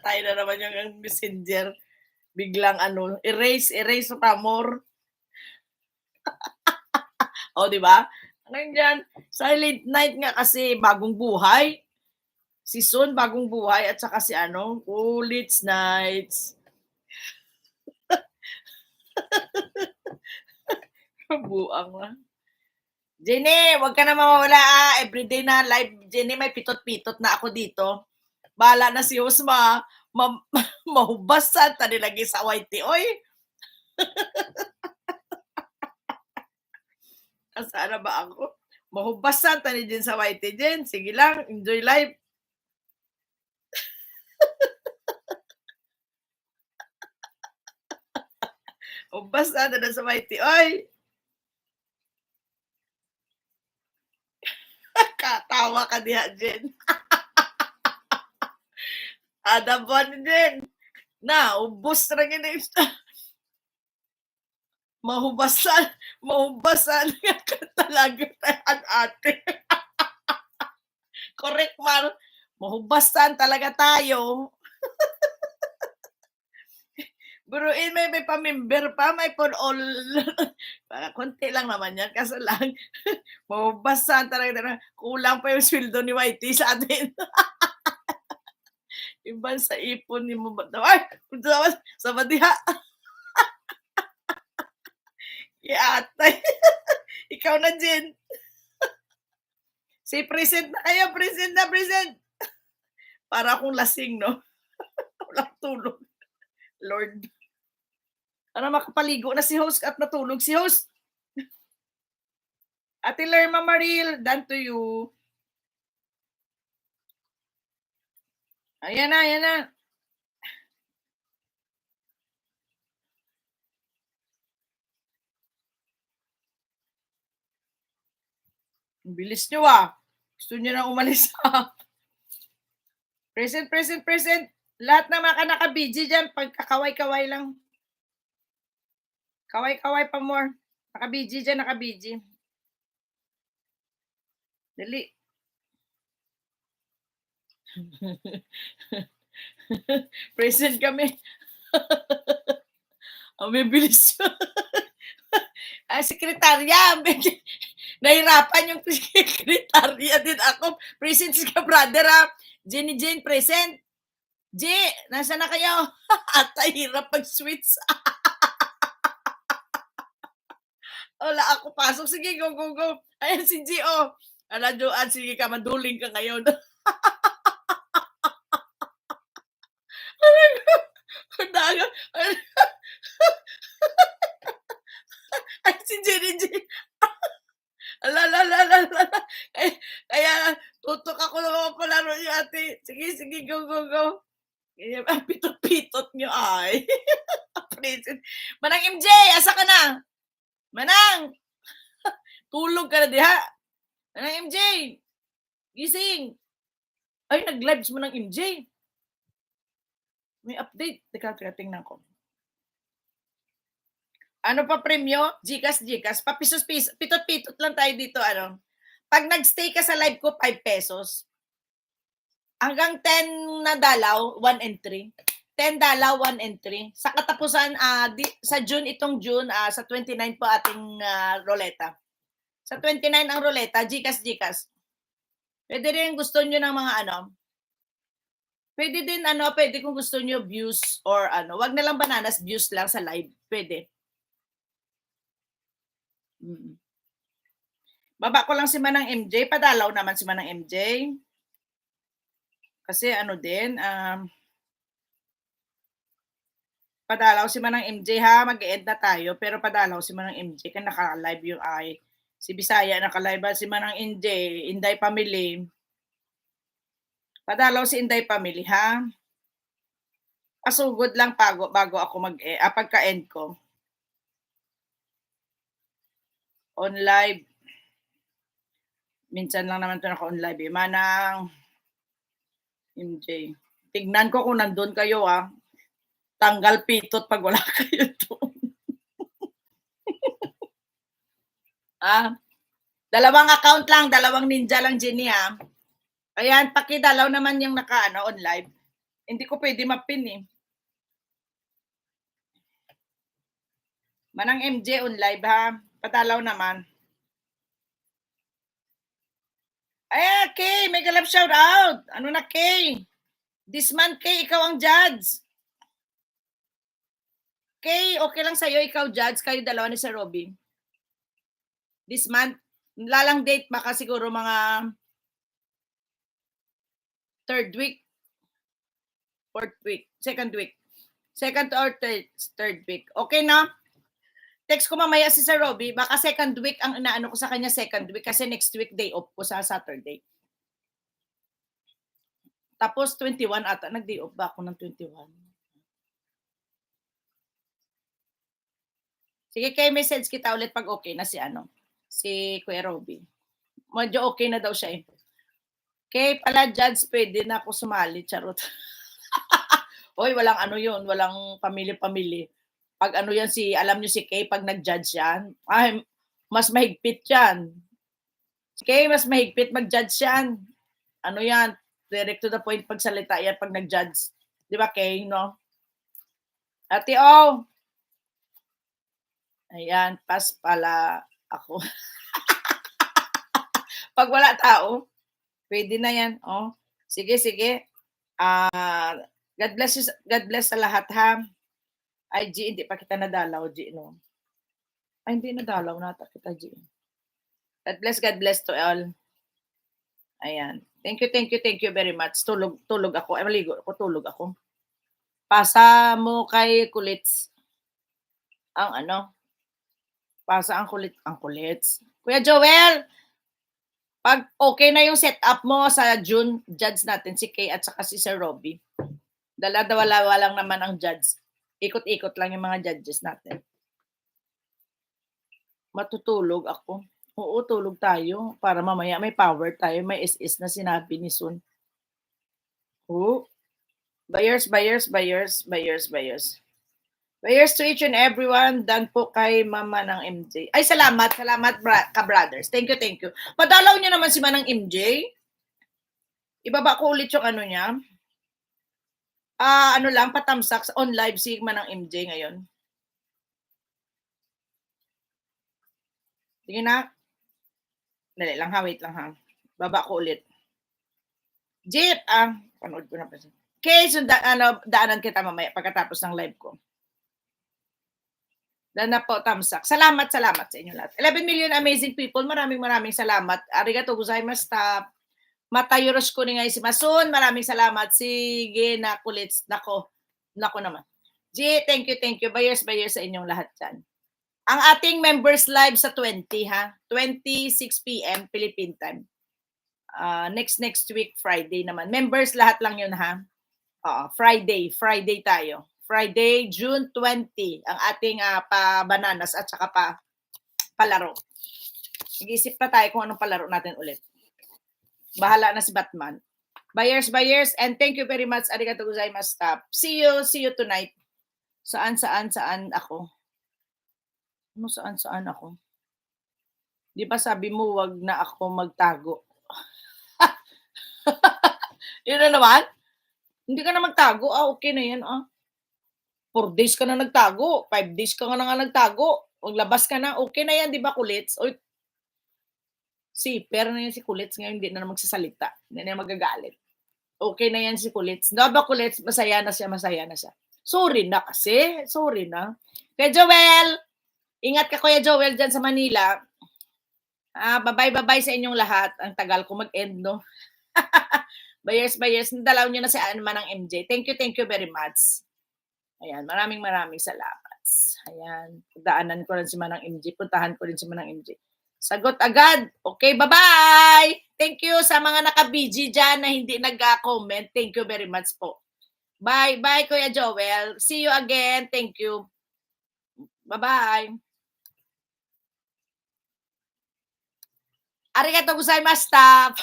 Patay na naman yung messenger. Biglang ano, erase sa Tamor. O, di ba? Nandiyan, Silent Night nga kasi bagong buhay. Si Sun, bagong buhay, at saka si ano, Ulits Nights. Buang na. Jenny, wag ka na mawawala. Everyday na live. Jenny, may pitot-pitot na ako dito. Bala na si Usma. Mahubasan. Tani lagi sa YT. Oy. Asana ba ako? Mahubasan. Tani din sa YT din. Sige lang. Enjoy live. Hubasan na sa YT. Oy. Katawa ka diha, Jen. Adaban din. Na, ubos na rin mahubasan ka talaga tayo ate. Correct, Mar. Mahubasan talaga tayo. Buruin, may pa-member pa, may for all. Konti lang naman yan, kasi lang, mahubasan talaga. Kulang pa yung sweldo ni Whitey sa atin. Iban sa ipon ni mo ba? Ay, sa badiha. Iatay. Ikaw na, Jen. Si present na kayo, present. Para akong lasing, no? Walang tulog. Lord. Ano, makapaligo na si host at natulog si host. Ate Lerma Maril, done to you. Ayan na. Bilis nyo Gusto nyo na umalis Present. Lahat na mga naka-BG dyan, pagkakaway-kaway lang. Kaway-kaway pa more. Naka-BG dyan, naka-BG. Dali. Present kami. May bilis. Sekretarya. Nahirapan yung sekretarya din ako. Present ka, brother Jenny Jane, present. J, nasa na kayo? At hirap pag-switch. Wala ako pasok. Sige, go. Ayan si G.O. Joan, sige ka, maduling ka ngayon. Ay, si Jenny J. Kaya tutok ako naman palaro niyo, ate. Sige, go. Pitot-pitot niyo ay. Manang MJ, asa ka na? Manang! Tulog ka na diha. Manang MJ! Gising! Ay, nag-lives mo ng MJ. May update. Teka, tingnan ko. Ano pa premyo? Gcash. Papisos-piso. Pitot-pitot lang tayo dito. Pag nag-stay ka sa live ko, 5 pesos. Hanggang 10 na dalaw, 1 entry. 10 dalaw, 1 entry. Sa katapusan, sa June, itong June, sa 29 po ating roleta. Sa 29 ang roleta, Gcash. Pwede rin gusto nyo ng mga pwede din pwede kung gusto nyo views or wag na lang bananas, views lang sa live. Pwede. Baba ko lang si Manang MJ. Padalaw naman si Manang MJ. Kasi din, padalaw si Manang MJ ha. Mag-e-end na tayo. Pero padalaw si Manang MJ. Kaya naka-live yung si Bisaya naka-live. Si Manang MJ, Inday Family. Padalaw si Inday Family ha. Pasugod lang bago ako pagka-end ko. On live. Minsan lang naman ito naka-on live Manang MJ. Tignan ko kung nandun kayo Tanggal pitot pag wala kayo doon. Dalawang account lang, dalawang ninja lang, Jenny Ayan, pakidalaw naman yung on live. Hindi ko pwede ma-pin eh. Manang MJ on live ha. Padalaw naman. Ay, Kay, mega love shout out. Ano na, Kay? This month, Kay, ikaw ang judge. Kay, okay lang sa'yo, ikaw judge. Kayo dalawa ni Sir Robby. This month, lalang date baka siguro mga third week, fourth week, second week. Second or third week. Okay na? Text ko mamaya si Sir Robby. Baka second week ang inaano ko sa kanya second week kasi next week day off ko sa Saturday. Tapos 21 ata. Nag-day off ba ako ng 21? Sige, kay message kita ulit pag okay na si si Kuya Robby. Medyo okay na daw siya eh. Kay pala judge, pwede na ako sumali. Charot. Oy, walang ano yun. Walang pamilya-pamilya. Pag ano yan alam nyo si Kay, pag nag-judge yan, ay, mas mahigpit yan. Si Kay, mas mahigpit mag-judge yan. Ano yan, direct to the point pagsalita yan pag nag-judge. Di ba, Kay, no? Ate O. Ayan, pas pala ako. Pag wala tao, pwede na yan. Oh. Sige, sige. God bless sa lahat, ha? Ay, G, hindi pa kita nadalaw, G, no? Ay, hindi nadalaw nata kita, G. God bless to all. Ayan. Thank you very much. Tulog ako. Ay, maligo ako, tulog ako. Pasa mo kay Kulits ang pasa ang kulits. Kuya Joel, pag okay na yung setup mo sa June, judge natin si Kay at saka si Sir Robby. Dala-dala lang naman ang judge. Ikot-ikot lang yung mga judges natin. Matutulog ako. Oo, tulog tayo para mamaya may power tayo. May SS na sinabi ni Sun. Oo. Buyers. Buyers to each and everyone. Done po kay Mama ng MJ. Ay, salamat ka-brothers. Thank you. Padalaw niyo naman si Manang MJ. Ibaba ko ulit yung niya. Patamsak on live si Manang MJ ngayon. Sige na. Dali lang ha, wait lang ha. Baba ko ulit. Jeep, panood ko na pa siya. Okay, so daanan kita mamaya pagkatapos ng live ko. Na po, tamsak. Salamat sa inyo lahat. 11 million amazing people. Maraming salamat. Arigato gozaimashita. Mata yoroshiku onegaishimasu. Maraming salamat. Sige na kulits. Nako naman. G, thank you. Buyers sa inyong lahat dyan. Ang ating members live sa 20 ha. 26 p.m. Philippine time. Next week, Friday naman. Members lahat lang yun ha. Friday tayo. Friday, June 20, ang ating pa-bananas at saka palaro. Nag-isip pa tayo kung anong palaro natin ulit. Bahala na si Batman. Buyers, and thank you very much. Arigatou gozaimashita. See you tonight. Saan ako? Ano saan ako? Di ba sabi mo wag na ako magtago? Yun na naman? Hindi ka na magtago? Okay na yan 4 days ka na nagtago. 5 days ka na nga nagtago. Maglabas ka na. Okay na yan, di ba, Kulits? Oy, pero na yan si Kulits. Ngayon, hindi na magsasalita. Hindi na magagalit. Okay na yan si Kulits. Di ba, Kulits? Masaya na siya. Sorry na kasi. Sorry na. Kuya Joel! Ingat ka, Kuya Joel, dyan sa Manila. Bye-bye sa inyong lahat. Ang tagal ko mag-end, no? Buyers. Nadalaw nyo na si Manang MJ. Thank you very much. Ayan, maraming salamat. Ayan, daanan ko rin si Manang MJ. Puntahan ko rin si Manang MJ. Sagot agad. Okay, bye-bye! Thank you sa mga naka-BG dyan na hindi nag-comment. Thank you very much po. Bye, Kuya Joel. See you again. Thank you. Bye-bye. Arigatou gozaimashita.